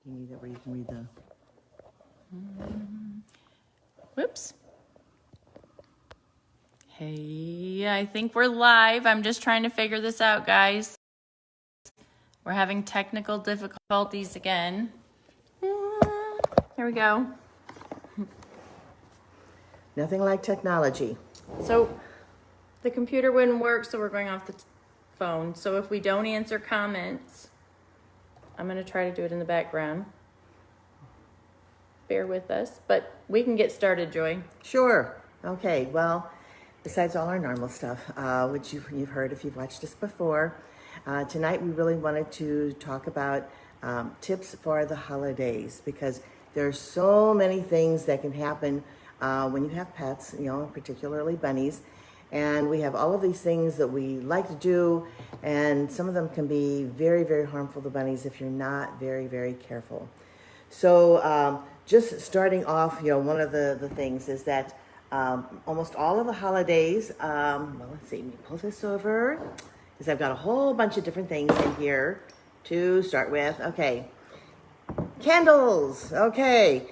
You need that where you can read the... Whoops. Hey, I think we're live. I'm just trying to figure this out, guys. We're having technical difficulties again. Here we go. Nothing like technology. So the computer wouldn't work, so we're going off the phone. So if we don't answer comments, I'm going to try to do it in the background. Bear with us, but we can get started, Joy. Sure. Okay, well, besides all our normal stuff, which you've heard if you've watched us before, tonight we really wanted to talk about tips for the holidays, because there's so many things that can happen when you have pets, you know, particularly bunnies. And we have all of these things that we like to do, and some of them can be very, very harmful to bunnies if you're not very, very careful. So just starting off, you know, one of the things is that almost all of the holidays, well, let's see, let me pull this over, because I've got a whole bunch of different things in here to start with. Okay, candles, okay.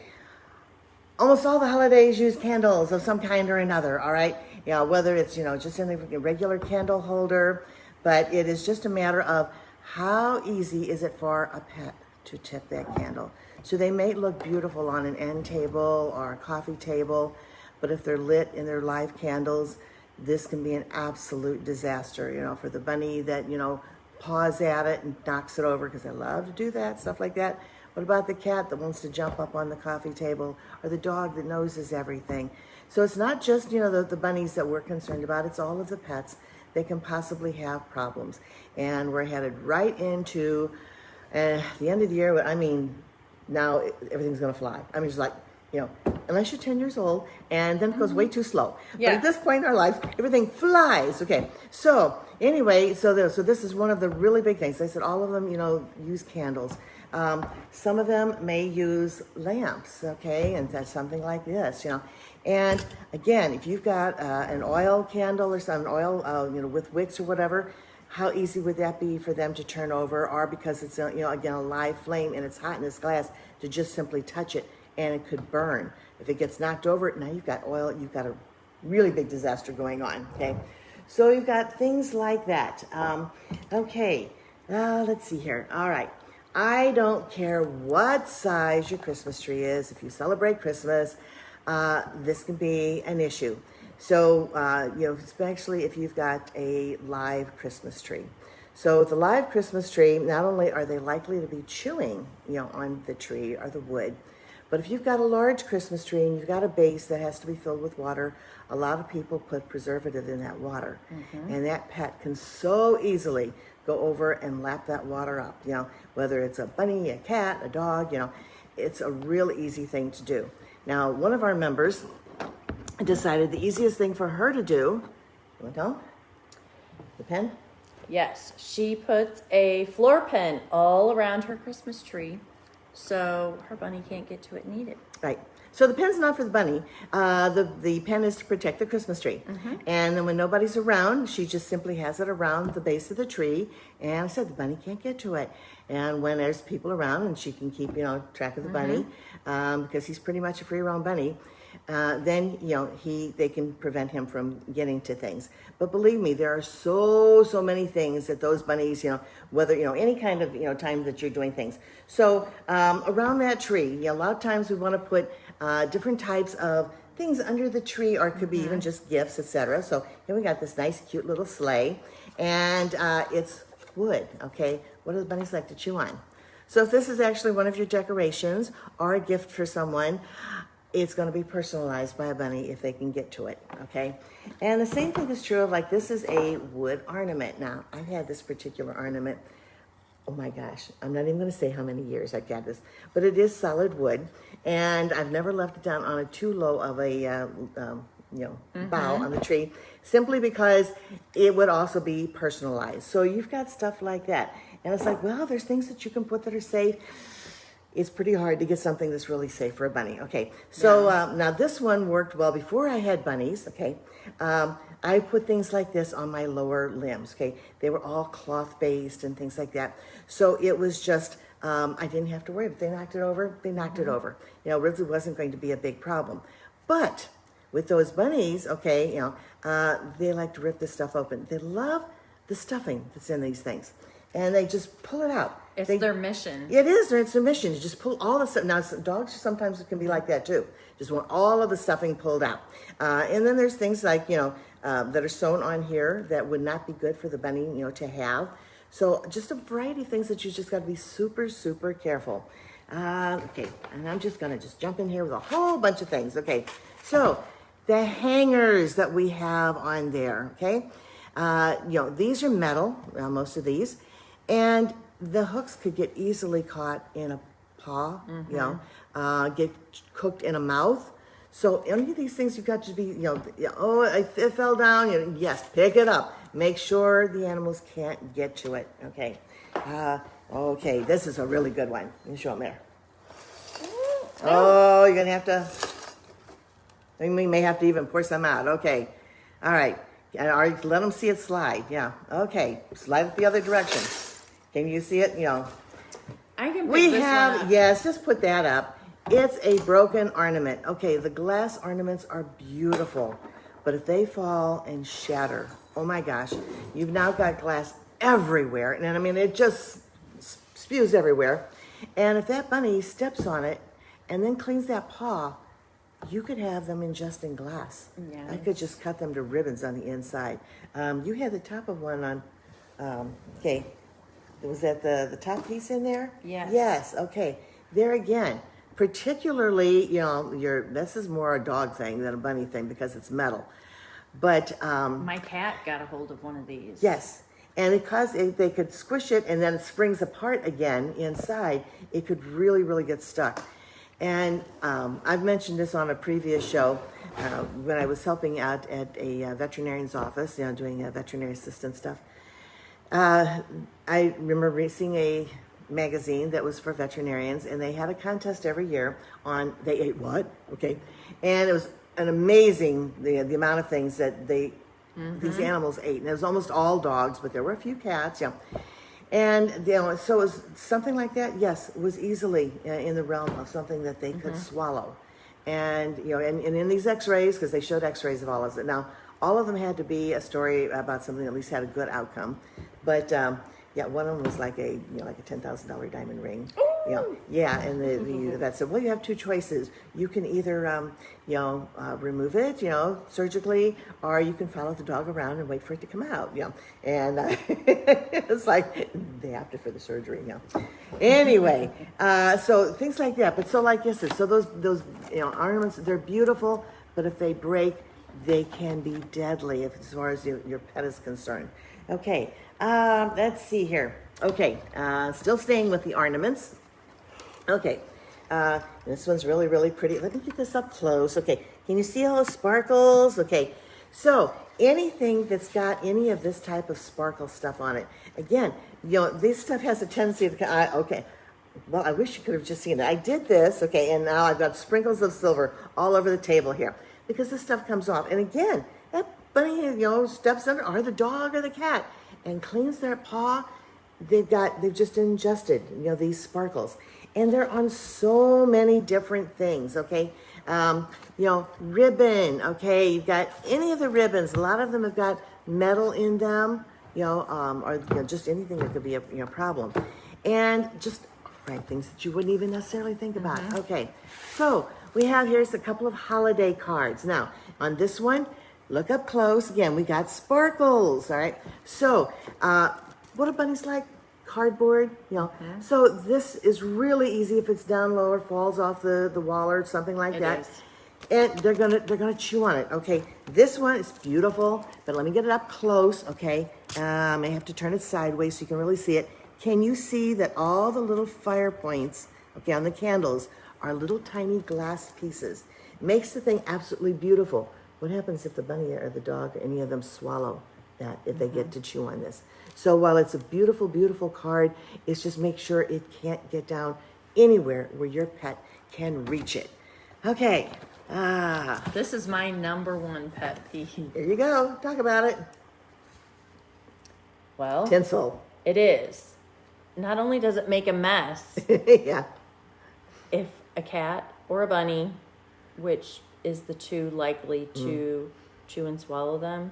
Almost all the holidays use candles of some kind or another, all right? You know, whether it's, you know, just in a regular candle holder, but it is just a matter of how easy is it for a pet to tip that candle. So they may look beautiful on an end table or a coffee table, but if they're lit in their live candles, this can be an absolute disaster, you know, for the bunny that, you know, paws at it and knocks it over, because they love to do that, stuff like that. What about the cat that wants to jump up on the coffee table, or the dog that noses everything? So it's not just, you know, the bunnies that we're concerned about, it's all of the pets. They can possibly have problems. And we're headed right into the end of the year. I mean, now everything's gonna fly. I mean, it's like, you know, unless you're 10 years old, and then it goes way too slow. Yeah. But at this point in our lives, everything flies. Okay, so anyway, so this is one of the really big things. I said all of them, you know, use candles. Some of them may use lamps, okay, and that's something like this, you know. And again, if you've got an oil candle or some oil, you know, with wicks or whatever, how easy would that be for them to turn over, or because it's, you know, again, a live flame and it's hot in this glass, to just simply touch it and it could burn. If it gets knocked over, now you've got oil, you've got a really big disaster going on, okay? So you've got things like that. Okay, let's see here. All right. I don't care what size your Christmas tree is. If you celebrate Christmas, this can be an issue. So, you know, especially if you've got a live Christmas tree. So with a live Christmas tree, not only are they likely to be chewing, you know, on the tree or the wood, but if you've got a large Christmas tree and you've got a base that has to be filled with water, a lot of people put preservative in that water. Mm-hmm. And that pet can so easily go over and lap that water up, you know, whether it's a bunny, a cat, a dog, you know, it's a real easy thing to do. Now, one of our members decided the easiest thing for her to do, you want to tell? The pen? Yes, she puts a floor pen all around her Christmas tree, so her bunny can't get to it and eat it. Right. So the pen's not for the bunny. The pen is to protect the Christmas tree. Mm-hmm. And then when nobody's around, she just simply has it around the base of the tree. And I said, the bunny can't get to it. And when there's people around and she can keep, you know, track of the bunny, because he's pretty much a free roam bunny, then, you know, they can prevent him from getting to things. But believe me, there are so many things that those bunnies, you know, whether, you know, any kind of, you know, time that you're doing things. So around that tree, you know, a lot of times we want to put different types of things under the tree, or it could be even just gifts, etc. So here we got this nice, cute little sleigh, and it's wood, okay? What do the bunnies like to chew on? So if this is actually one of your decorations or a gift for someone, it's going to be personalized by a bunny if they can get to it, okay? And the same thing is true of, like, this is a wood ornament. Now, I've had this particular ornament, oh my gosh, I'm not even going to say how many years I've had this, but it is solid wood, and I've never left it down on a too low of a, you know, bough on the tree, simply because it would also be personalized. So you've got stuff like that. And it's like, well, there's things that you can put that are safe. It's pretty hard to get something that's really safe for a bunny. Okay, so now this one worked well before I had bunnies, okay. I put things like this on my lower limbs, okay. They were all cloth based and things like that. So it was just I didn't have to worry. If they knocked it over, they knocked it over. You know, it really wasn't going to be a big problem. But with those bunnies, okay, you know, they like to rip this stuff open. They love the stuffing that's in these things. And they just pull it out. It's their mission. It is. It's their mission. You just pull all the stuff. Now, dogs sometimes can be like that too. Just want all of the stuffing pulled out. And then there's things like, you know, that are sewn on here that would not be good for the bunny, you know, to have. So just a variety of things that you just got to be super, super careful. Okay, and I'm just going to just jump in here with a whole bunch of things. Okay, so the hangers that we have on there, okay? You know, these are metal, most of these. And the hooks could get easily caught in a paw, you know, get cooked in a mouth. So any of these things you've got to be, you know, oh, it fell down. You know, yes, pick it up. Make sure the animals can't get to it. Okay. Okay, this is a really good one. Let me show them there. Oh, you're going to have to, we may have to even pour some out. Okay. All right. Let them see it slide. Yeah. Okay. Slide it the other direction. Can you see it? You know. I can pick this one up. Yes, just put that up. It's a broken ornament. Okay, the glass ornaments are beautiful, but if they fall and shatter, oh my gosh, you've now got glass everywhere. And I mean, it just spews everywhere. And if that bunny steps on it and then cleans that paw, you could have them ingesting glass. Yes. I could just cut them to ribbons on the inside. You had the top of one on, okay, was that the top piece in there? Yes. Yes, okay. There again, particularly, you know, this is more a dog thing than a bunny thing because it's metal. But my cat got a hold of one of these. yes, and because they could squish it and then it springs apart again inside, it could really, really get stuck. And I've mentioned this on a previous show when I was helping out at a veterinarian's office, you know, doing veterinary assistant stuff. I remember seeing a magazine that was for veterinarians, and they had a contest every year on they ate what, okay, and it was an amazing the amount of things that these animals ate, and it was almost all dogs, but there were a few cats, yeah. And you know, so it was something like that. Yes, it was easily in the realm of something that they could swallow, and you know, and in these X-rays, because they showed X-rays of all of it. Now, all of them had to be a story about something that at least had a good outcome, but yeah, one of them was like a $10,000 diamond ring. You know, yeah, and the vet said, well, you have two choices. You can either remove it, you know, surgically, or you can follow the dog around and wait for it to come out. You know, and it's like they opted for the surgery. You know, anyway, so things like that. But so like yes, so those you know ornaments, they're beautiful, but if they break, they can be deadly as far as your pet is concerned. Okay, let's see here. Okay, still staying with the ornaments. Okay, this one's really, really pretty. Let me get this up close. Okay, can you see all the sparkles? Okay, so anything that's got any of this type of sparkle stuff on it, again, you know, this stuff has a tendency to, okay, well, I wish you could have just seen it. I did this, okay, and now I've got sprinkles of silver all over the table here because this stuff comes off. And again, that bunny, you know, steps under, or the dog or the cat, and cleans their paw. They've just ingested, you know, these sparkles. And they're on so many different things, okay? You know, ribbon, okay? You've got any of the ribbons. A lot of them have got metal in them, you know, or you know, just anything that could be a problem. And just frank things that you wouldn't even necessarily think about. Okay, so we have here's a couple of holiday cards. Now, on this one, look up close. Again, we got sparkles, all right? So, what do bunnies like? Cardboard, you know. So this is really easy if it's down low or falls off the wall or something like that. Is. And they're gonna chew on it. Okay, this one is beautiful, but let me get it up close. Okay, I may have to turn it sideways so you can really see it. Can you see that all the little fire points, okay, on the candles are little tiny glass pieces? Makes the thing absolutely beautiful. What happens if the bunny or the dog or any of them swallow that if they get to chew on this? So while it's a beautiful, beautiful card, it's just make sure it can't get down anywhere where your pet can reach it. Okay. This is my #1 pet peeve. There you go. Talk about it. Well, Tinsel. it is. not only does it make a mess, Yeah. if a cat or a bunny, which is the two likely to chew and swallow them,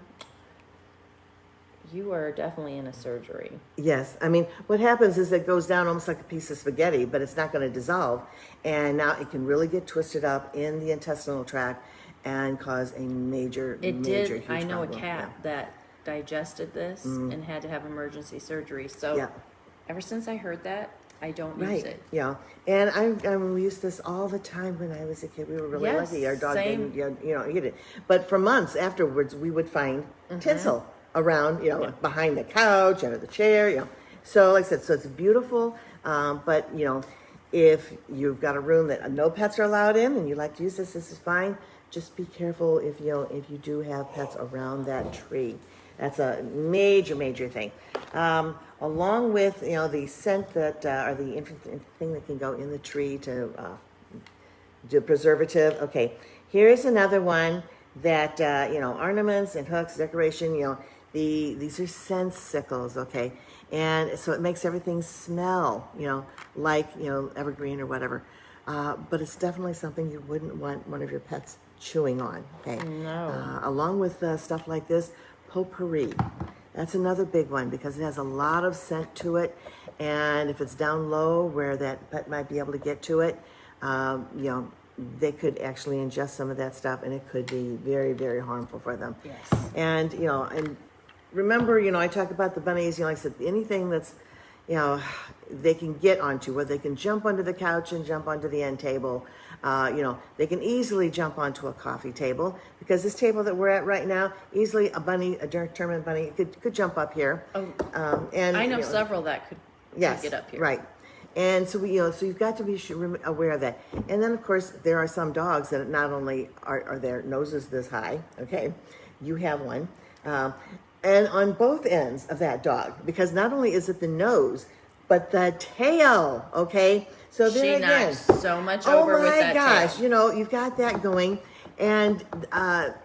you are definitely in a surgery. Yes. I mean, what happens is it goes down almost like a piece of spaghetti, but it's not going to dissolve. And now it can really get twisted up in the intestinal tract and cause a major, It major, did. huge I know problem. a cat that digested this and had to have emergency surgery. So ever since I heard that, I don't use it. Yeah. And we used this all the time when I was a kid. We were really lucky. Our dog didn't, get it. But for months afterwards, we would find tinsel around, behind the couch, under the chair, So like I said, so it's beautiful. But, if you've got a room that no pets are allowed in and you like to use this is fine. Just be careful if you do have pets around that tree. That's a major, major thing. Along with, the scent that, or the interesting thing that can go in the tree to do preservative. Okay, here's another one that, ornaments and hooks, decoration, these are scent sickles, okay? And so it makes everything smell, like, evergreen or whatever. But it's definitely something you wouldn't want one of your pets chewing on, okay? No. Along with stuff like this, potpourri. That's another big one because it has a lot of scent to it. And if it's down low where that pet might be able to get to it, they could actually ingest some of that stuff and it could be very, very harmful for them. Yes. And, and remember, I talk about the bunnies, like I said, anything that's, they can get onto, where they can jump onto the couch and jump onto the end table. They can easily jump onto a coffee table because this table that we're at right now, easily a determined bunny could jump up here. Oh, and I know several that could get up here. Right. And so so you've got to be aware of that. And then of course there are some dogs that not only are their noses this high, okay, you have one, and on both ends of that dog, because not only is it the nose, but the tail, okay? So there again, knocks so much over with that tail. Oh my gosh, you've got that going. And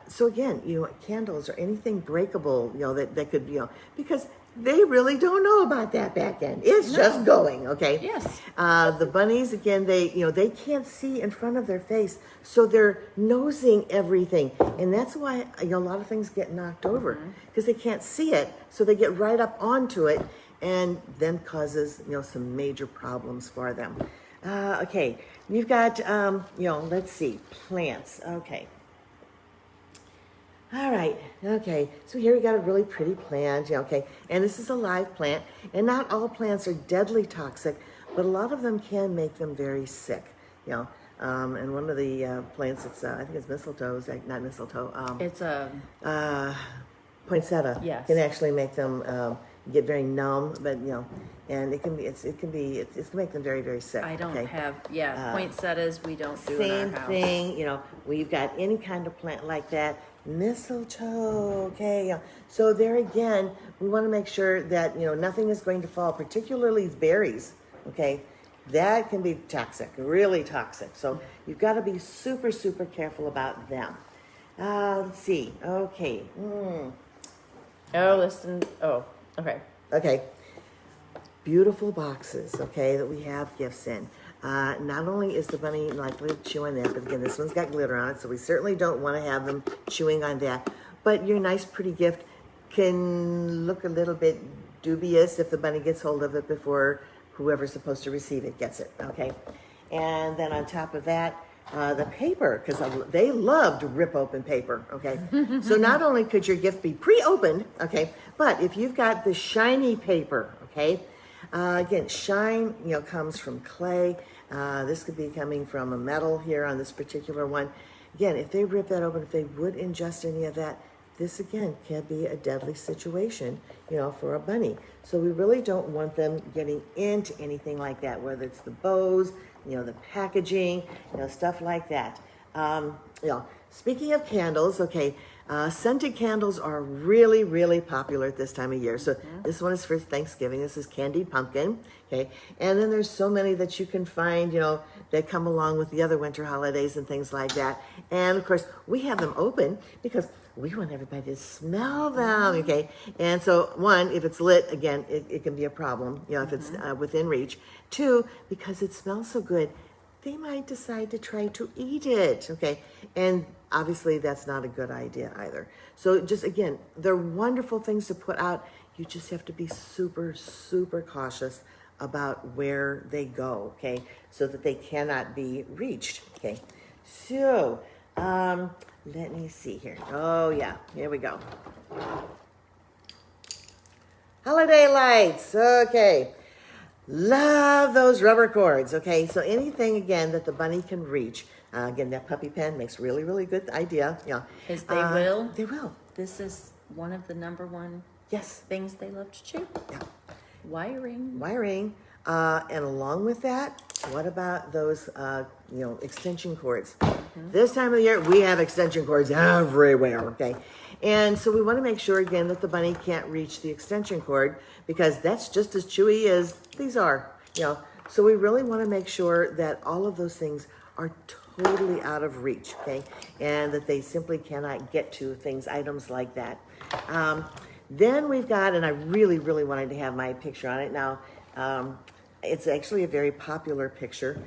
so again, candles or anything breakable, that could, because they really don't know about that back end. It's just going, okay? Yes. The bunnies, again, they can't see in front of their face, so they're nosing everything. And that's why, a lot of things get knocked over, because they can't see it, so they get right up onto it, and then causes, some major problems for them. Okay, you've got, let's see, plants. Okay. All right, okay, so here we got a really pretty plant, okay, and this is a live plant, and not all plants are deadly toxic, but a lot of them can make them very sick, and one of the plants, it's, I think it's mistletoe, not mistletoe. It's a... poinsettia. Yes. Can actually make them get very numb, but, and it can make them very, very sick. I don't have, poinsettias we don't do in our house. Same thing, we've got any kind of plant like that. Mistletoe, okay. So there again, we want to make sure that, nothing is going to fall, particularly berries, okay. That can be toxic, really toxic. So you've got to be super, super careful about them. Let's see, okay. Okay. Okay. Beautiful boxes, okay, that we have gifts in. Not only is the bunny likely to chew on that, but again, this one's got glitter on it, so we certainly don't want to have them chewing on that. But your nice, pretty gift can look a little bit dubious if the bunny gets hold of it before whoever's supposed to receive it gets it, okay? And then on top of that, the paper, because they love to rip open paper, okay? So not only could your gift be pre-opened, okay, but if you've got the shiny paper, okay, again, shine, comes from clay. This could be coming from a metal here on this particular one. Again, if they rip that open, if they would ingest any of that, this again can be a deadly situation, for a bunny. So we really don't want them getting into anything like that, whether it's the bows, the packaging, stuff like that. You know, speaking of candles, okay, scented candles are really, really popular at this time of year. So this one is for Thanksgiving. This is candied pumpkin, okay? And then there's so many that you can find, you know, that come along with the other winter holidays and things like that. And of course, we have them open because we want everybody to smell them, okay? And so one, if it's lit, again, it can be a problem, you know, if it's within reach. Two, because it smells so good, they might decide to try to eat it, okay? And obviously that's not a good idea either. So just, again, they're wonderful things to put out. You just have to be super, super cautious about where they go, okay? So that they cannot be reached, okay? So, let me see here. Oh yeah, here we go. Holiday lights, okay. Love those rubber cords, okay? So anything, again, that the bunny can reach. Again, that puppy pen makes really, really good idea. Yeah. Because they will. They will. This is one of the number one Yes. things they love to chew. Yeah. Wiring. Wiring. And along with that, what about those, you know, extension cords? This time of the year, we have extension cords everywhere, okay? And so we want to make sure, again, that the bunny can't reach the extension cord because that's just as chewy as these are, you know? So we really want to make sure that all of those things are totally out of reach, okay? And that they simply cannot get to things, items like that. Then we've got, and I really, really wanted to have my picture on it. Now, it's actually a very popular picture.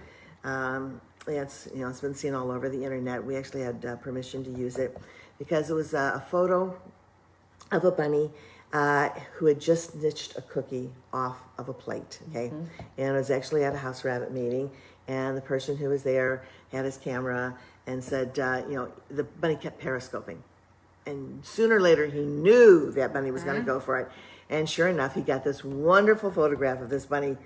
It's, you know, it's been seen all over the internet. We actually had permission to use it because it was a photo of a bunny who had just snitched a cookie off of a plate, okay? And it was actually at a house rabbit meeting, and the person who was there had his camera and said, you know, the bunny kept periscoping. And sooner or later, he knew that bunny was going to go for it. And sure enough, he got this wonderful photograph of this bunny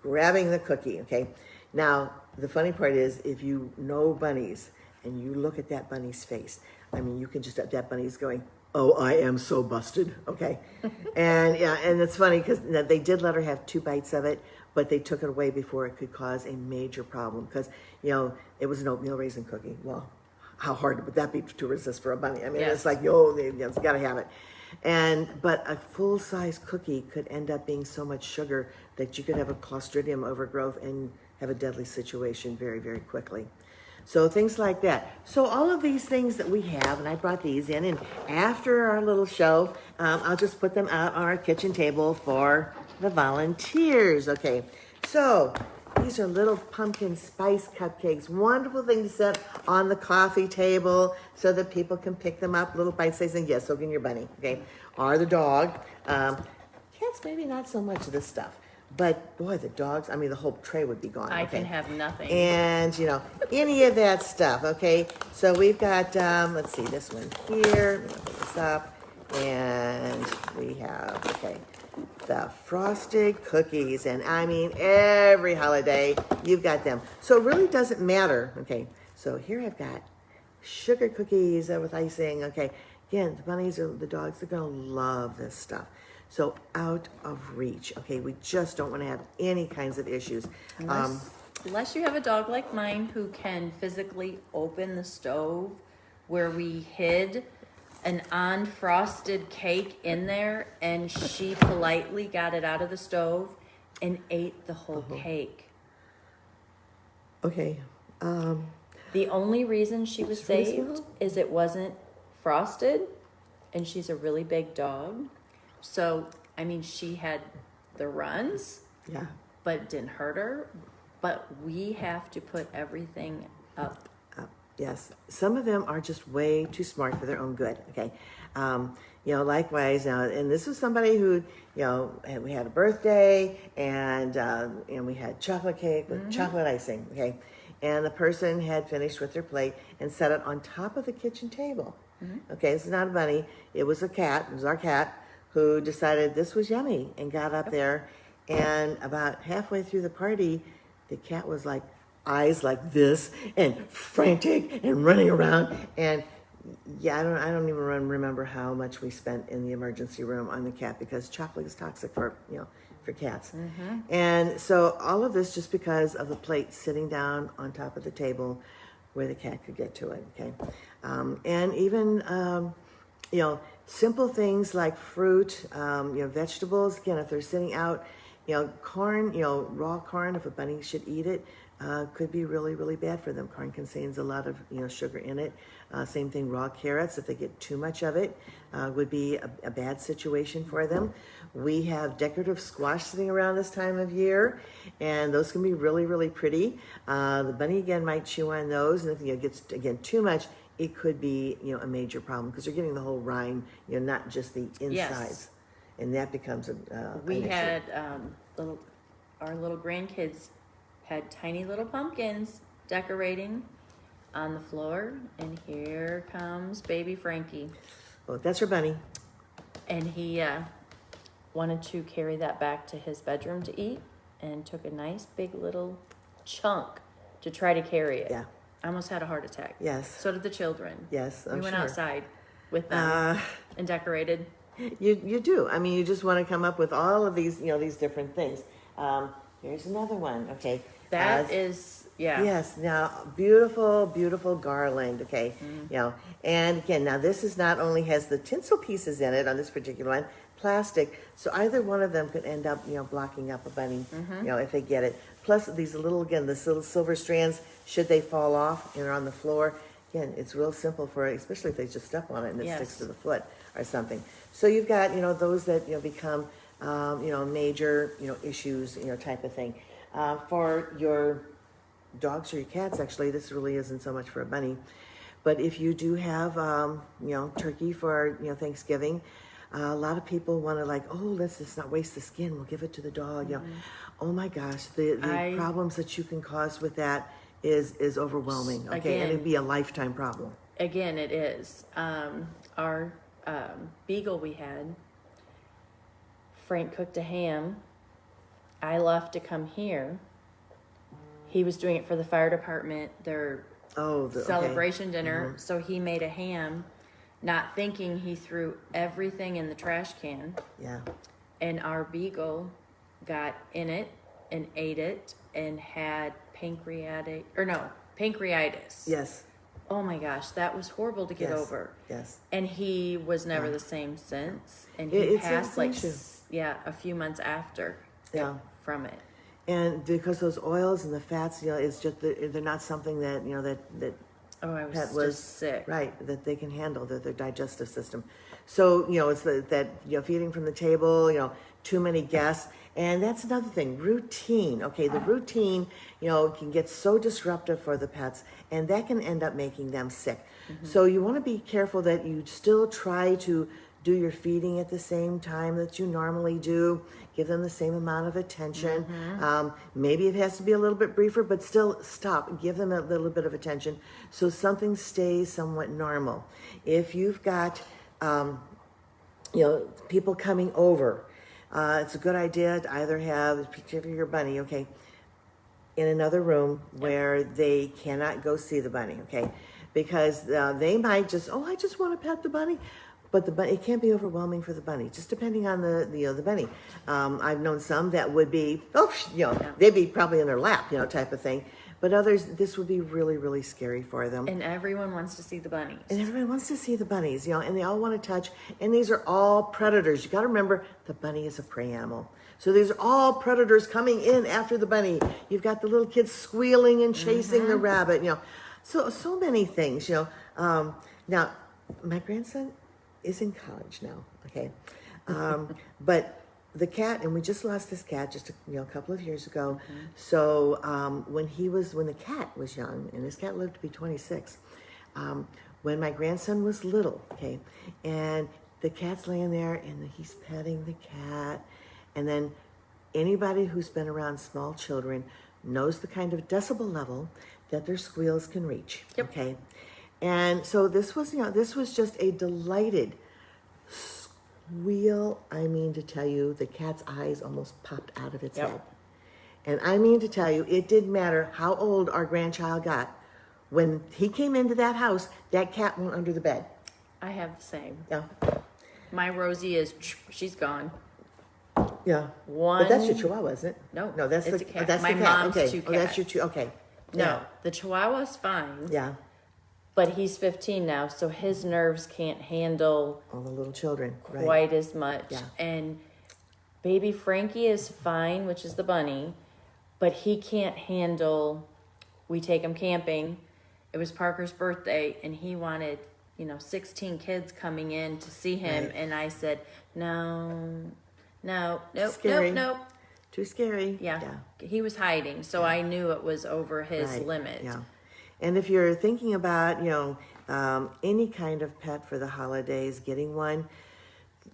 grabbing the cookie, okay? Now, the funny part is, if you know bunnies and you look at that bunny's face, I mean, you can just, that bunny's going, oh, I am so busted, okay? And yeah, and it's funny because they did let her have 2 bites of it, but they took it away before it could cause a major problem because, you know, it was an oatmeal raisin cookie. Well, how hard would that be to resist for a bunny? I mean, it's like, yo, you gotta have it. But a full-size cookie could end up being so much sugar that you could have a Clostridium overgrowth and have a deadly situation very, very quickly. So things like that. So all of these things that we have, and I brought these in, and after our little show, I'll just put them out on our kitchen table for the volunteers. Okay, so these are little pumpkin spice cupcakes. Wonderful thing to set on the coffee table so that people can pick them up, little bite-sized, and yes, so can your bunny, okay? Or the dog. Cats, maybe not so much of this stuff. But boy, the dogs, I mean, the whole tray would be gone. I can have nothing. And, you know, any of that stuff, okay? So we've got, let's see, this one here. Let me put this up. And we have, okay, the frosted cookies. And I mean, every holiday, you've got them. So it really doesn't matter. Okay, so here I've got sugar cookies with icing. Okay, again, the bunnies or the dogs, they're going to love this stuff. So out of reach. Okay, we just don't want to have any kinds of issues. Unless you have a dog like mine who can physically open the stove where we hid an unfrosted cake in there and she politely got it out of the stove and ate the whole cake. Okay. The only reason she was saved is it wasn't frosted and she's a really big dog. So, I mean, she had the runs, Yeah. but it didn't hurt her. But we have to put everything up. Yes. Some of them are just way too smart for their own good. Okay. You know, likewise, and this was somebody who, you know, we had a birthday and we had chocolate cake with chocolate icing. Okay. And the person had finished with their plate and set it on top of the kitchen table. Okay. This is not a bunny. It was a cat. It was our cat who decided this was yummy and got up there. And about halfway through the party, the cat was like, eyes like this and frantic and running around. And yeah, I don't even remember how much we spent in the emergency room on the cat because chocolate is toxic for, you know, for cats. And so all of this just because of the plate sitting down on top of the table where the cat could get to it, okay? And even, simple things like fruit, vegetables, again, if they're sitting out, corn, raw corn, if a bunny should eat it, could be really, really bad for them. Corn contains a lot of, sugar in it. Same thing, raw carrots, if they get too much of it, would be a bad situation for them. We have decorative squash sitting around this time of year, and those can be really, really pretty. The bunny, again, might chew on those, and if it gets, again, too much, it could be, a major problem, because they're getting the whole rind, not just the insides. Yes. And that becomes We an had our little grandkids had tiny little pumpkins decorating on the floor, and here comes baby Frankie. Oh, that's her bunny. And he wanted to carry that back to his bedroom to eat, and took a nice big little chunk to try to carry it. Yeah. I almost had a heart attack. Yes. So did the children. Yes, we went outside with them and decorated. You do. I mean, you just want to come up with all of these, these different things. Here's another one. Okay. That is, yeah. Yes. Now, beautiful, beautiful garland. Okay. And again, now this is not only has the tinsel pieces in it on this particular one, plastic. So either one of them could end up, blocking up a bunny, if they get it. Plus these little, again, this little silver strands, should they fall off and are on the floor. Again, it's real simple for, especially if they just step on it and it sticks to the foot or something. So you've got, those that, become, major, issues, type of thing. For your dogs or your cats, actually, this really isn't so much for a bunny. But if you do have, turkey for, Thanksgiving, a lot of people want to let's just not waste the skin. We'll give it to the dog. Oh my gosh, the problems that you can cause with that is overwhelming. Okay, again, and it'd be a lifetime problem. Again, it is. Our beagle we had, Frank cooked a ham. I left to come here. He was doing it for the fire department, their celebration dinner. So he made a ham, not thinking he threw everything in the trash can. Yeah. And our beagle got in it and ate it and had pancreatitis. Yes. Oh my gosh, that was horrible to get over. Yes. And he was never the same since. And he passed a few months after from it. And because those oils and the fats, it's just they're not something that that I was pet just sick. Right, that they can handle their digestive system. So it's that feeding from the table, too many guests, and that's another thing. Routine. Okay, the routine can get so disruptive for the pets, and that can end up making them sick. So you want to be careful that you still try to do your feeding at the same time that you normally do. Give them the same amount of attention. Maybe it has to be a little bit briefer, but still stop. Give them a little bit of attention so something stays somewhat normal. If you've got, people coming over, it's a good idea to either have, particularly your bunny, okay, in another room where they cannot go see the bunny, okay? Because they might just, I just want to pet the bunny. But it can't be overwhelming for the bunny, just depending on the bunny. I've known some that would be, they'd be probably in their lap, type of thing. But others, this would be really, really scary for them. And everyone wants to see the bunnies. And everyone wants to see the bunnies, and they all want to touch. And these are all predators. You got to remember, the bunny is a prey animal. So these are all predators coming in after the bunny. You've got the little kids squealing and chasing the rabbit, So many things, Now, my grandson is in college now, okay? But the cat, and we just lost this cat just a couple of years ago. So when the cat was young, and this cat lived to be 26, when my grandson was little, okay, and the cat's laying there and he's petting the cat, and then anybody who's been around small children knows the kind of decibel level that their squeals can reach, okay? And so this was just a delighted squeal. I mean to tell you, the cat's eyes almost popped out of its head. And I mean to tell you, it didn't matter how old our grandchild got. When he came into that house, that cat went under the bed. I have the same. Yeah. My Rosie she's gone. Yeah. But that's your Chihuahua, isn't it? No, that's it's the a cat. That's my the cat. mom's Okay. two cats. Oh, that's your two. Okay. No, Yeah. the Chihuahua's fine. Yeah. But he's 15 now, so his nerves can't handle All the little children. Right. quite as much. Yeah. And baby Frankie is fine, which is the bunny, but he can't handle. We take him camping. It was Parker's birthday, and he wanted, 16 kids coming in to see him. Right. And I said, no, nope, Scary. nope. Too scary. Yeah. He was hiding, so I knew it was over his Right. limit. Yeah. And if you're thinking about, any kind of pet for the holidays, getting one,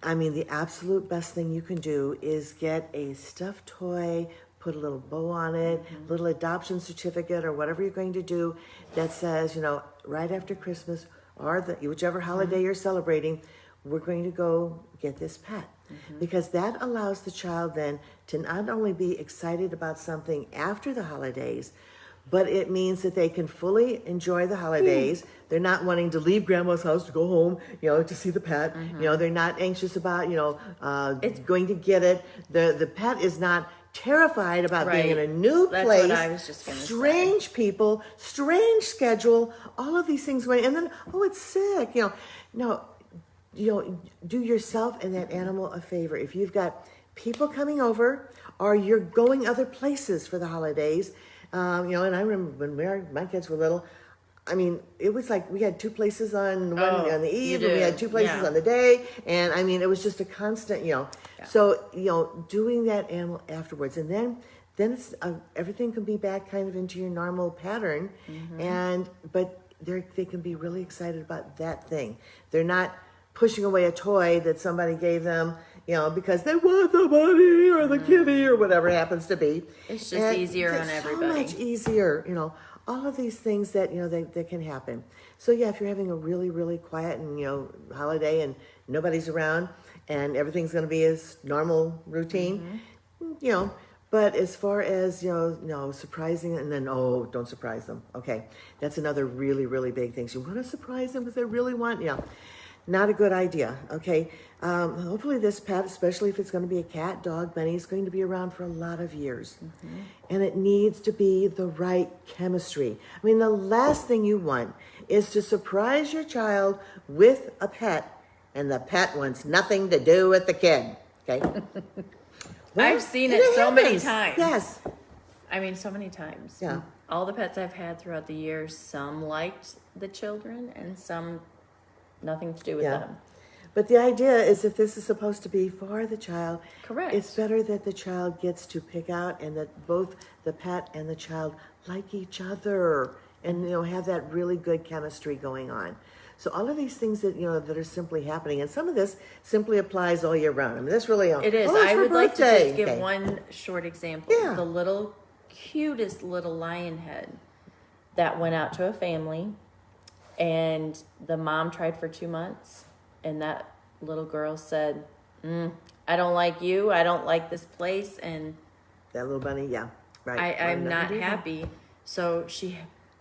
I mean, the absolute best thing you can do is get a stuffed toy, put a little bow on it, little adoption certificate or whatever you're going to do that says, right after Christmas or whichever holiday you're celebrating, we're going to go get this pet. Because that allows the child then to not only be excited about something after the holidays, but it means that they can fully enjoy the holidays. They're not wanting to leave grandma's house to go home, to see the pet. They're not anxious about, going to get it. The pet is not terrified about being in a new That's place. what I was just gonna strange people, strange schedule, all of these things going, and then, it's sick, No, do yourself and that animal a favor. If you've got people coming over or you're going other places for the holidays, and I remember when my kids were little, I mean, it was like we had two places on the eve, and we had two places on the day, and I mean, it was just a constant, So, doing that animal afterwards, and then it's everything can be back kind of into your normal pattern, but they can be really excited about that thing. They're not pushing away a toy that somebody gave them, because they want the bunny or the kitty or whatever it happens to be. It's just easier on everybody. So much easier, all of these things that, that can happen. So yeah, if you're having a really, really quiet and, holiday and nobody's around and everything's going to be as normal routine, but as far as, surprising and then, don't surprise them. Okay. That's another really, really big thing. So you want to surprise them because they really want, not a good idea, okay? Hopefully this pet, especially if it's going to be a cat, dog, bunny, is going to be around for a lot of years. And it needs to be the right chemistry. I mean, the last thing you want is to surprise your child with a pet, and the pet wants nothing to do with the kid, okay? Well, I've seen it so many happens. times. Yes. I mean, so many times. Yeah. All the pets I've had throughout the years, some liked the children and some nothing to do with them. But the idea is if this is supposed to be for the child, Correct. It's better that the child gets to pick out and that both the pet and the child like each other and, have that really good chemistry going on. So all of these things that, that are simply happening, and some of this simply applies all year round. I mean, this really, It is. I would like to just give one short example. Yeah. The cutest little lion head that went out to a family, and the mom tried for 2 months, and that little girl said, I don't like you, I don't like this place, and that little bunny, yeah, right. I'm not happy. So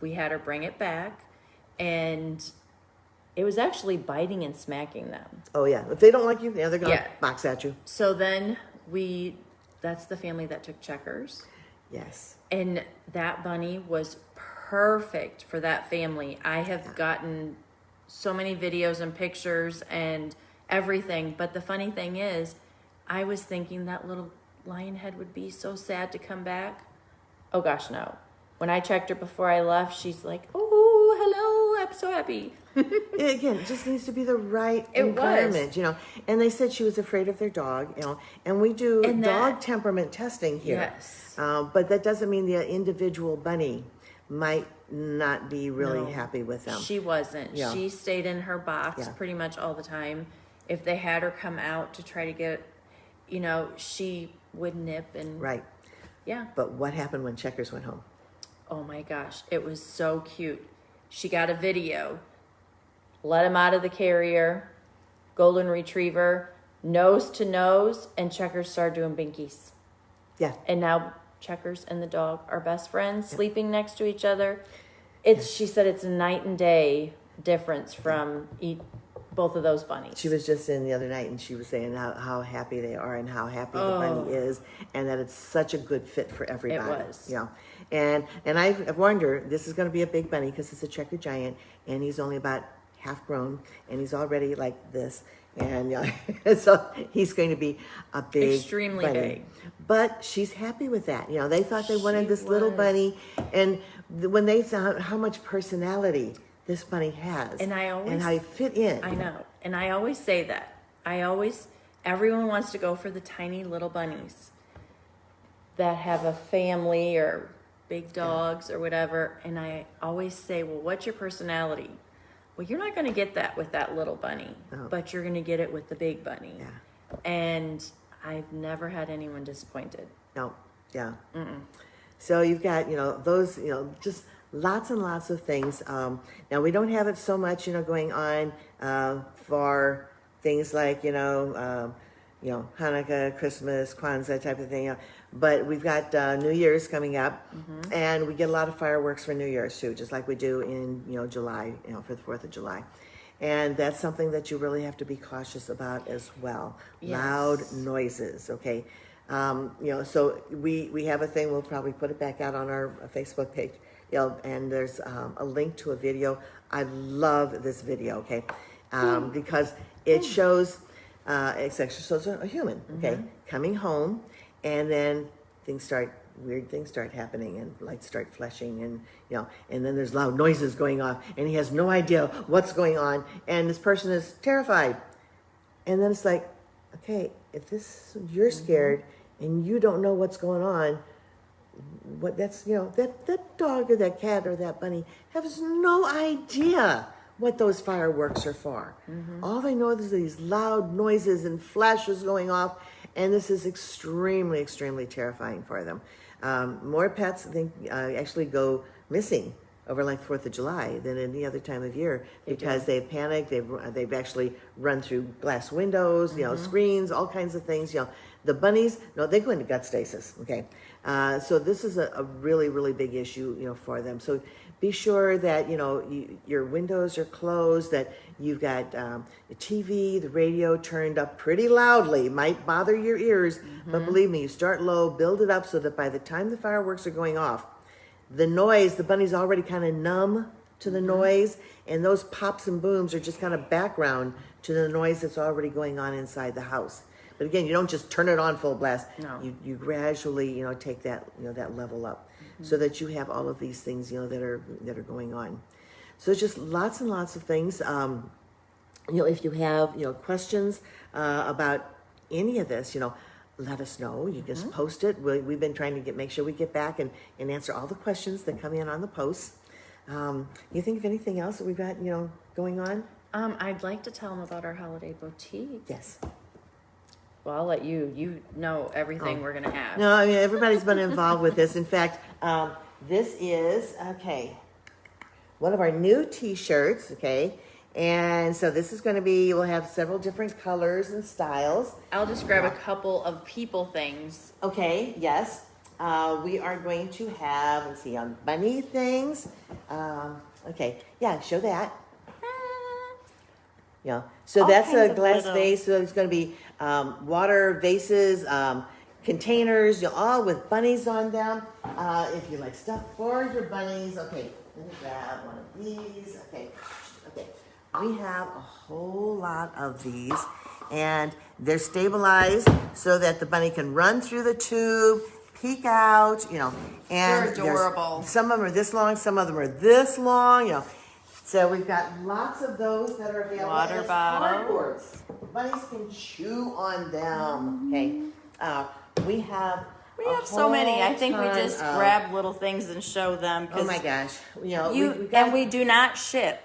we had her bring it back, and it was actually biting and smacking them. Oh yeah, if they don't like you, they're going to box at you. So then that's the family that took Checkers. Yes. And that bunny was perfect for that family. I have gotten so many videos and pictures and everything. But the funny thing is, I was thinking that little lion head would be so sad to come back. Oh gosh, no. When I checked her before I left, she's like, oh, hello, I'm so happy. Again, it just needs to be the right environment, And they said she was afraid of their dog, and we do dog temperament testing here. Yes. But that doesn't mean the individual bunny might not be really happy with them. She wasn't. Yeah. She stayed in her box pretty much all the time. If they had her come out to try to get, she would nip and... Right. Yeah. But what happened when Checkers went home? Oh my gosh, it was so cute. She got a video. Let him out of the carrier, golden retriever, nose to nose, and Checkers started doing binkies. Yeah. And now Checkers and the dog are best friends, sleeping next to each other. She said it's a night and day difference from both of those bunnies. She was just in the other night, and she was saying how happy they are and how happy the bunny is, and that it's such a good fit for everybody. It was. Yeah. And I've warned her, this is going to be a big bunny because it's a checker giant, and he's only about half grown, and he's already like this. And so he's going to be a big extremely bunny. big. But she's happy with that. They thought they wanted this She little was. bunny, and when they saw how much personality this bunny has, And how he fit in. I know. And I always say that. Everyone wants to go for the tiny little bunnies that have a family or big dogs or whatever. And I always say, well, what's your personality? Well, you're not going to get that with that little bunny, but you're going to get it with the big bunny. Yeah. And I've never had anyone disappointed. No, yeah. So you've got, those, just lots and lots of things. Now we don't have it so much, going on for things like, Hanukkah, Christmas, Kwanzaa type of thing. But we've got New Year's coming up, and we get a lot of fireworks for New Year's too, just like we do in, July, for the 4th of July. And that's something that you really have to be cautious about as well. Yes. Loud noises, okay? So we have a thing, we'll probably put it back out on our Facebook page, and there's a link to a video. I love this video, okay? Because it shows, it actually shows a human, okay, coming home, and then weird things start happening, and lights start flashing, and and then there's loud noises going off, and he has no idea what's going on, and this person is terrified. And then it's like, okay, if you're scared and you don't know what's going on, that dog or that cat or that bunny has no idea what those fireworks are for. All they know is these loud noises and flashes going off, and this is extremely, extremely terrifying for them. More pets, I think, actually go missing over like 4th of July than any other time of year because they've panicked, they've actually run through glass windows, screens, all kinds of things. The bunnies, no, they go into gut stasis, okay? So this is a really, really big issue, for them. So be sure that, your windows are closed, that you've got the TV, the radio turned up pretty loudly. Might bother your ears, but believe me, you start low, build it up so that by the time the fireworks are going off, the noise, the bunny's already kind of numb to the noise, and those pops and booms are just kind of background to the noise that's already going on inside the house. But again, you don't just turn it on full blast. No. You gradually, take that, that level up, so that you have all of these things, that are going on. So it's just lots and lots of things. If you have, questions about any of this, let us know. You just post it. We've been trying to make sure we get back and answer all the questions that come in on the posts. You think of anything else that we've got, going on? I'd like to tell them about our holiday boutique. Yes. Well, I'll let you know everything we're going to have. No, I mean, everybody's been involved with this. In fact, this is, one of our new t-shirts, okay? And so this is going to be, we'll have several different colors and styles. I'll just grab a couple of people things. Okay, yes. We are going to have, let's see, on bunny things. Okay, yeah, show that. Yeah, so All that's kinds a of glass little- vase. So it's going to be water vases, containers, all with bunnies on them. If you like stuff for your bunnies, okay, let me grab one of these. Okay. We have a whole lot of these, and they're stabilized so that the bunny can run through the tube, peek out, and They're adorable. some of them are this long, some of them are this long, So we've got lots of those that are available. Water as bottles. cardboards. Bunnies can chew on them. Okay. We have so many. I think we ton just of- grab little things and show them. Oh my gosh. And we do not ship.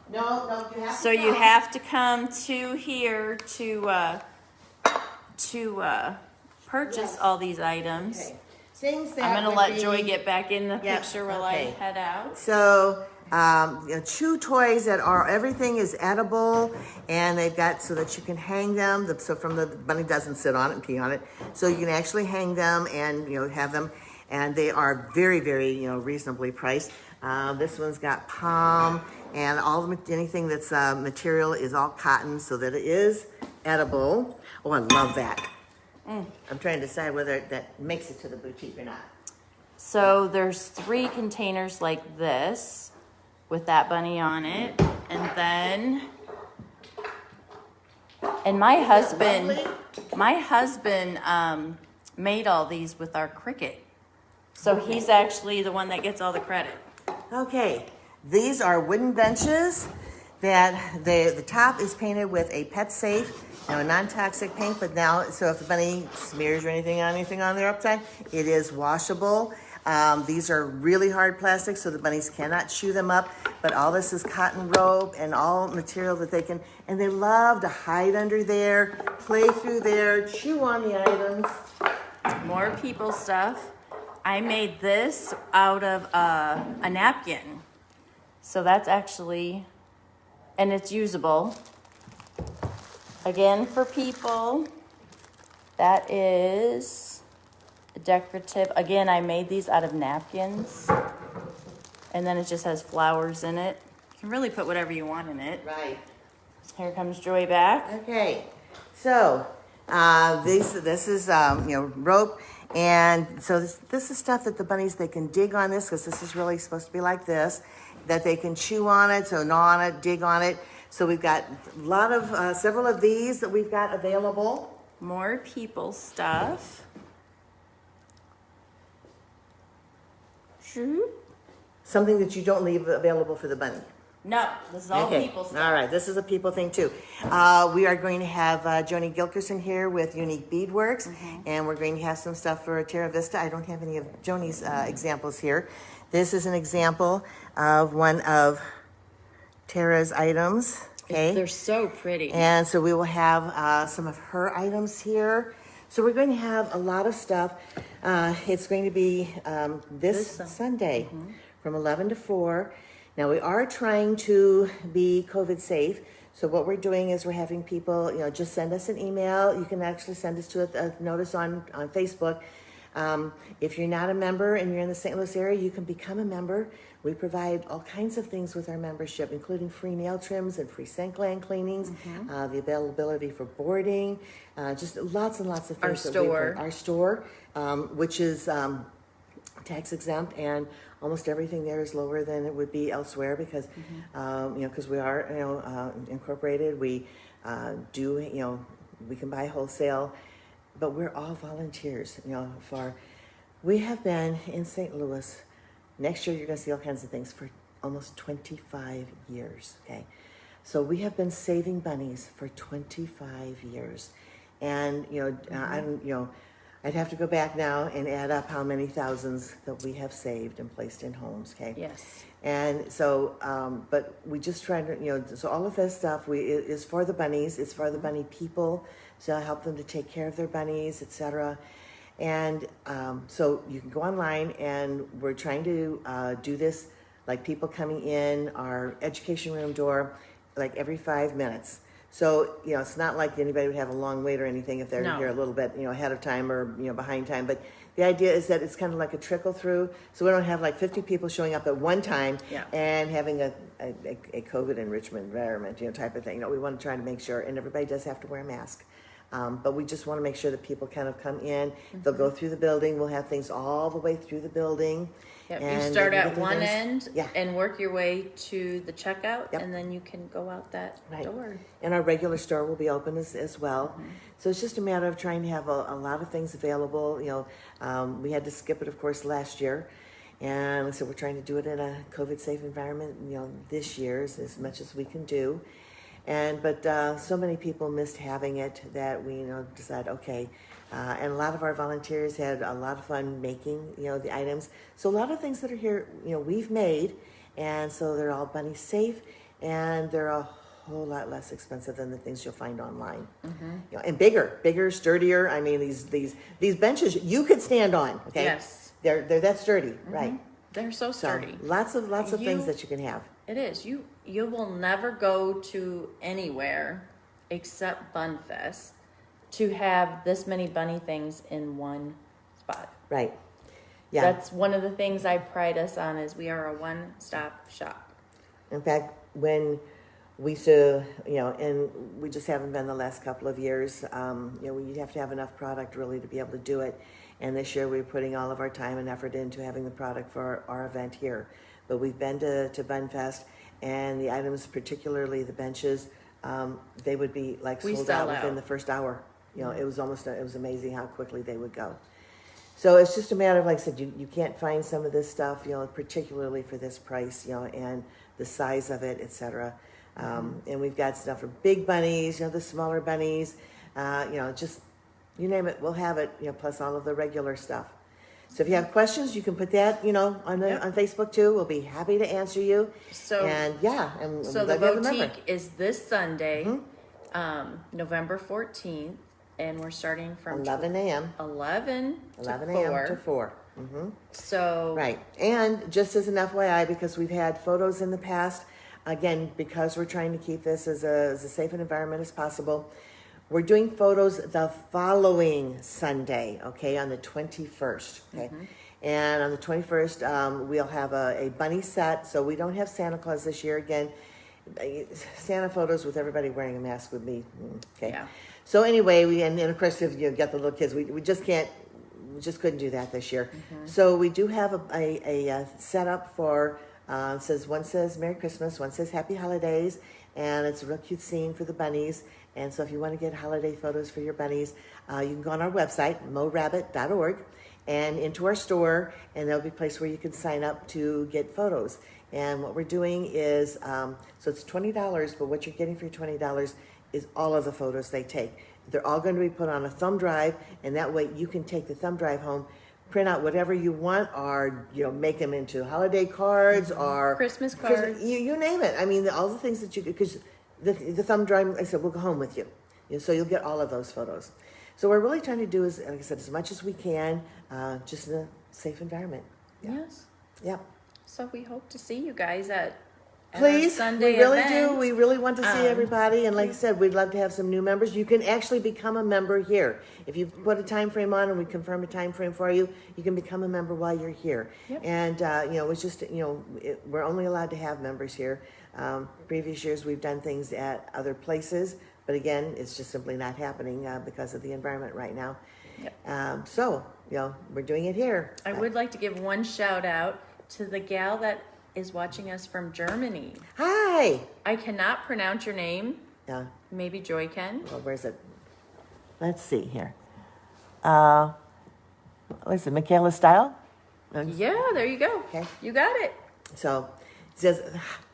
No, you have So to you come. have to come to here to purchase Yes. all these items. Okay. Things that I'm going to would let be- Joy get back in the Yeah, picture while okay. I head out. So, chew toys that are, everything is edible, and they've got so that you can hang them. So the bunny doesn't sit on it and pee on it. So you can actually hang them and, have them. And they are very, very, reasonably priced. This one's got palm, and anything that's material is all cotton, so that it is edible. Oh, I love that. I'm trying to decide whether that makes it to the boutique or not. So there's 3 containers like this with that bunny on it. And then, and my husband made all these with our Cricut. So he's actually the one that gets all the credit. Okay, these are wooden benches that the top is painted with a pet safe and a non-toxic paint, but now, so if the bunny smears or anything on their upside, it is washable. These are really hard plastic, so the bunnies cannot chew them up, but all this is cotton rope and all material that they can, and they love to hide under there, play through there, chew on the items. More people stuff. I made this out of a napkin. So that's actually, and it's usable. Again, for people, that is decorative. Again, I made these out of napkins. And then it just has flowers in it. You can really put whatever you want in it. Right. Here comes Joy back. Okay, so this is rope, and so this is stuff that the bunnies, they can dig on this, because this is really supposed to be like this, that they can chew on it, so gnaw on it, dig on it. So we've got a lot of several of these that we've got available. More people stuff. Something that you don't leave available for the bunny. No, this is all people stuff. All right, this is a people thing too. We are going to have Joni Gilkerson here with Unique Beadworks, and we're going to have some stuff for Terra Vista. I don't have any of Joni's examples here. This is an example of one of Tara's items. Okay, They're so pretty. and so we will have some of her items here. So we're going to have a lot of stuff. It's going to be this Sunday from 11 to 4. Now, we are trying to be COVID safe. So what we're doing is we're having people, just send us an email. You can actually send us to a notice on Facebook. If you're not a member and you're in the St. Louis area, you can become a member. We provide all kinds of things with our membership, including free nail trims and free sink gland cleanings, the availability for boarding, just lots and lots of things. Our store, which is tax exempt, and almost everything there is lower than it would be elsewhere because, because we are, incorporated. We do, we can buy wholesale, but we're all volunteers. We have been in St. Louis. Next year, you're going to see all kinds of things for almost 25 years. Okay, so we have been saving bunnies for 25 years, and I'd have to go back now and add up how many thousands that we have saved and placed in homes, okay? Yes. And so, but we just try to, so all of this stuff is for the bunnies, it's for the bunny people, so I help them to take care of their bunnies, etc. And so you can go online, and we're trying to do this, like people coming in our education room door, like every 5 minutes. So, it's not like anybody would have a long wait or anything if they're here a little bit, ahead of time or, behind time. But the idea is that it's kind of like a trickle through. So we don't have like 50 people showing up at one time and having a COVID enrichment environment, type of thing. We want to try to make sure, and everybody does have to wear a mask. But we just want to make sure that people kind of come in. They'll go through the building. We'll have things all the way through the building. Yep. You start at one end and work your way to the checkout, and then you can go out that door. And our regular store will be open as well. So it's just a matter of trying to have a lot of things available. We had to skip it, of course, last year. And so we're trying to do it in a COVID-safe environment, this year as much as we can do. But so many people missed having it that we decided, okay. And a lot of our volunteers had a lot of fun making the items. So a lot of things that are here we've made, and so they're all bunny safe, and they're a whole lot less expensive than the things you'll find online. And bigger, sturdier. I mean, these benches you could stand on. Okay. Yes. They're that sturdy, right? They're so sturdy. So lots of things that you can have. It is. You will never go to anywhere except Bunfest to have this many bunny things in one spot. Right. Yeah. That's one of the things I pride us on, is we are a one-stop shop. In fact, when we used to, and we just haven't been the last couple of years, we have to have enough product really to be able to do it. And this year we're putting all of our time and effort into having the product for our event here. But we've been to Bunfest, and the items, particularly the benches, they would be like We sold sell out within out. the first hour. You know, it was amazing how quickly they would go. So it's just a matter of, like I said, you can't find some of this stuff, you know, particularly for this price, you know, and the size of it, etc. And we've got stuff for big bunnies, you know, the smaller bunnies, you know, just you name it, we'll have it, you know, plus all of the regular stuff. So if you have questions, you can put that, you know, on Facebook too. We'll be happy to answer you. So and so the we'd love to have a member. boutique is this Sunday, November 14th, and we're starting from 11 a.m. 11 11 to a.m. 4. to 4. So Right. And just as an FYI, because we've had photos in the past, again, because we're trying to keep this as a safe an environment as possible, we're doing photos the following Sunday, okay, on the 21st, okay? And on the 21st, we'll have a bunny set. So we don't have Santa Claus this year. Again, Santa photos with everybody wearing a mask would be, okay. Yeah. So anyway, and of course, if you get the little kids, we just couldn't do that this year. So we do have a setup for, one says Merry Christmas, one says Happy Holidays, and it's a real cute scene for the bunnies. And so if you want to get holiday photos for your bunnies, you can go on our website, mohrabbit.org, and into our store, and there'll be a place where you can sign up to get photos. And what we're doing is, so it's $20, but what you're getting for your $20 is all of the photos they take. They're all going to be put on a thumb drive, and that way you can take the thumb drive home, print out whatever you want, or, you know, make them into holiday cards or Christmas cards. You name it. I mean, all the things that you could, because the thumb drive, like I said, will go home with you. So you'll get all of those photos. So what we're really trying to do is, like I said, as much as we can, just in a safe environment. Yes. Yep. So we hope to see you guys at our Please, Sunday we really event. do. We really want to see everybody. And like I said, we'd love to have some new members. You can actually become a member here. If you put a time frame on and we confirm a time frame for you, you can become a member while you're here. Yep. And, you know, it's just, you know, we're only allowed to have members here. Previous years, we've done things at other places. But again, it's just simply not happening because of the environment right now. Yep. So, you know, we're doing it here. I would like to give one shout out to the gal that is watching us from Germany. Hi. I cannot pronounce your name. Yeah. Maybe Joy can. Well, where's it? Let's see here. What's it, Michaela Style? Yeah, there you go. Okay. You got it. So it says,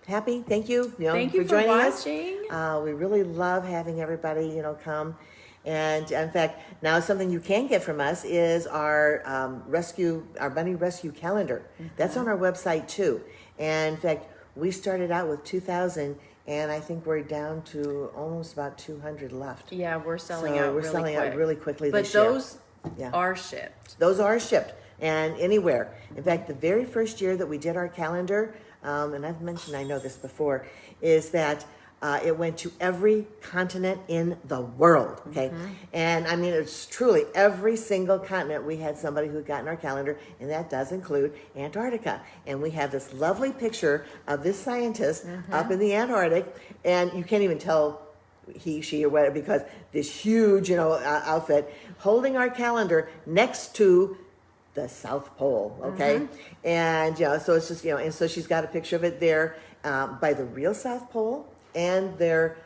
happy, thank you, you know, Thank you for joining watching. us. We really love having everybody, you know, come. And in fact, now something you can get from us is our our bunny rescue calendar. That's on our website too. And in fact, we started out with 2,000, and I think we're down to almost about 200 left. Yeah, we're selling So out we're really selling quick. out really quickly But this year. those Yeah. are shipped. Those are shipped, and anywhere. In fact, the very first year that we did our calendar, and I've mentioned, I know this before, is that it went to every continent in the world, okay? And I mean, it's truly every single continent we had somebody who got in our calendar, and that does include Antarctica. And we have this lovely picture of this scientist up in the Antarctic, and you can't even tell he, she, or whatever, because this huge, you know, outfit holding our calendar next to the South Pole, okay? And, you know, so it's just, you know, and so she's got a picture of it there by the real South Pole and their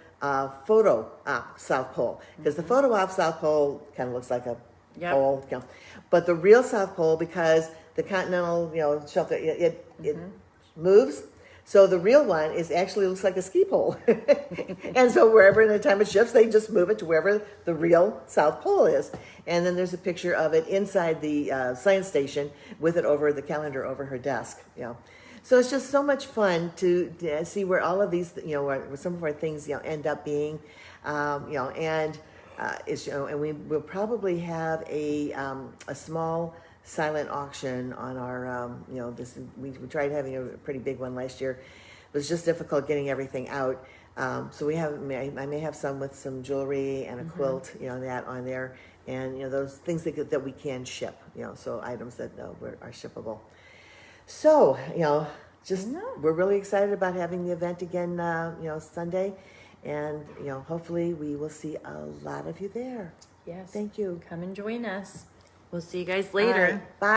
photo op South Pole. Because the photo op South Pole kind of looks like a pole, you know. But the real South Pole, because the continental, you know, shelf, it moves. So the real one is actually looks like a ski pole. And so wherever in the time it shifts, they just move it to wherever the real South Pole is. And then there's a picture of it inside the science station with it over the calendar over her desk, you know. So it's just so much fun to see where all of these, you know, where some of our things, you know, end up being, you know, and it's, you know, and we will probably have a small silent auction on our, you know, we tried having a pretty big one last year. It was just difficult getting everything out. So we have, I may have some with some jewelry and a quilt, you know, that on there, and, you know, those things that we can ship, you know, so items that are shippable. So, you know, just we're really excited about having the event again, you know, Sunday, and, you know, hopefully we will see a lot of you there. Yes. Thank you. Come and join us. We'll see you guys later. Bye.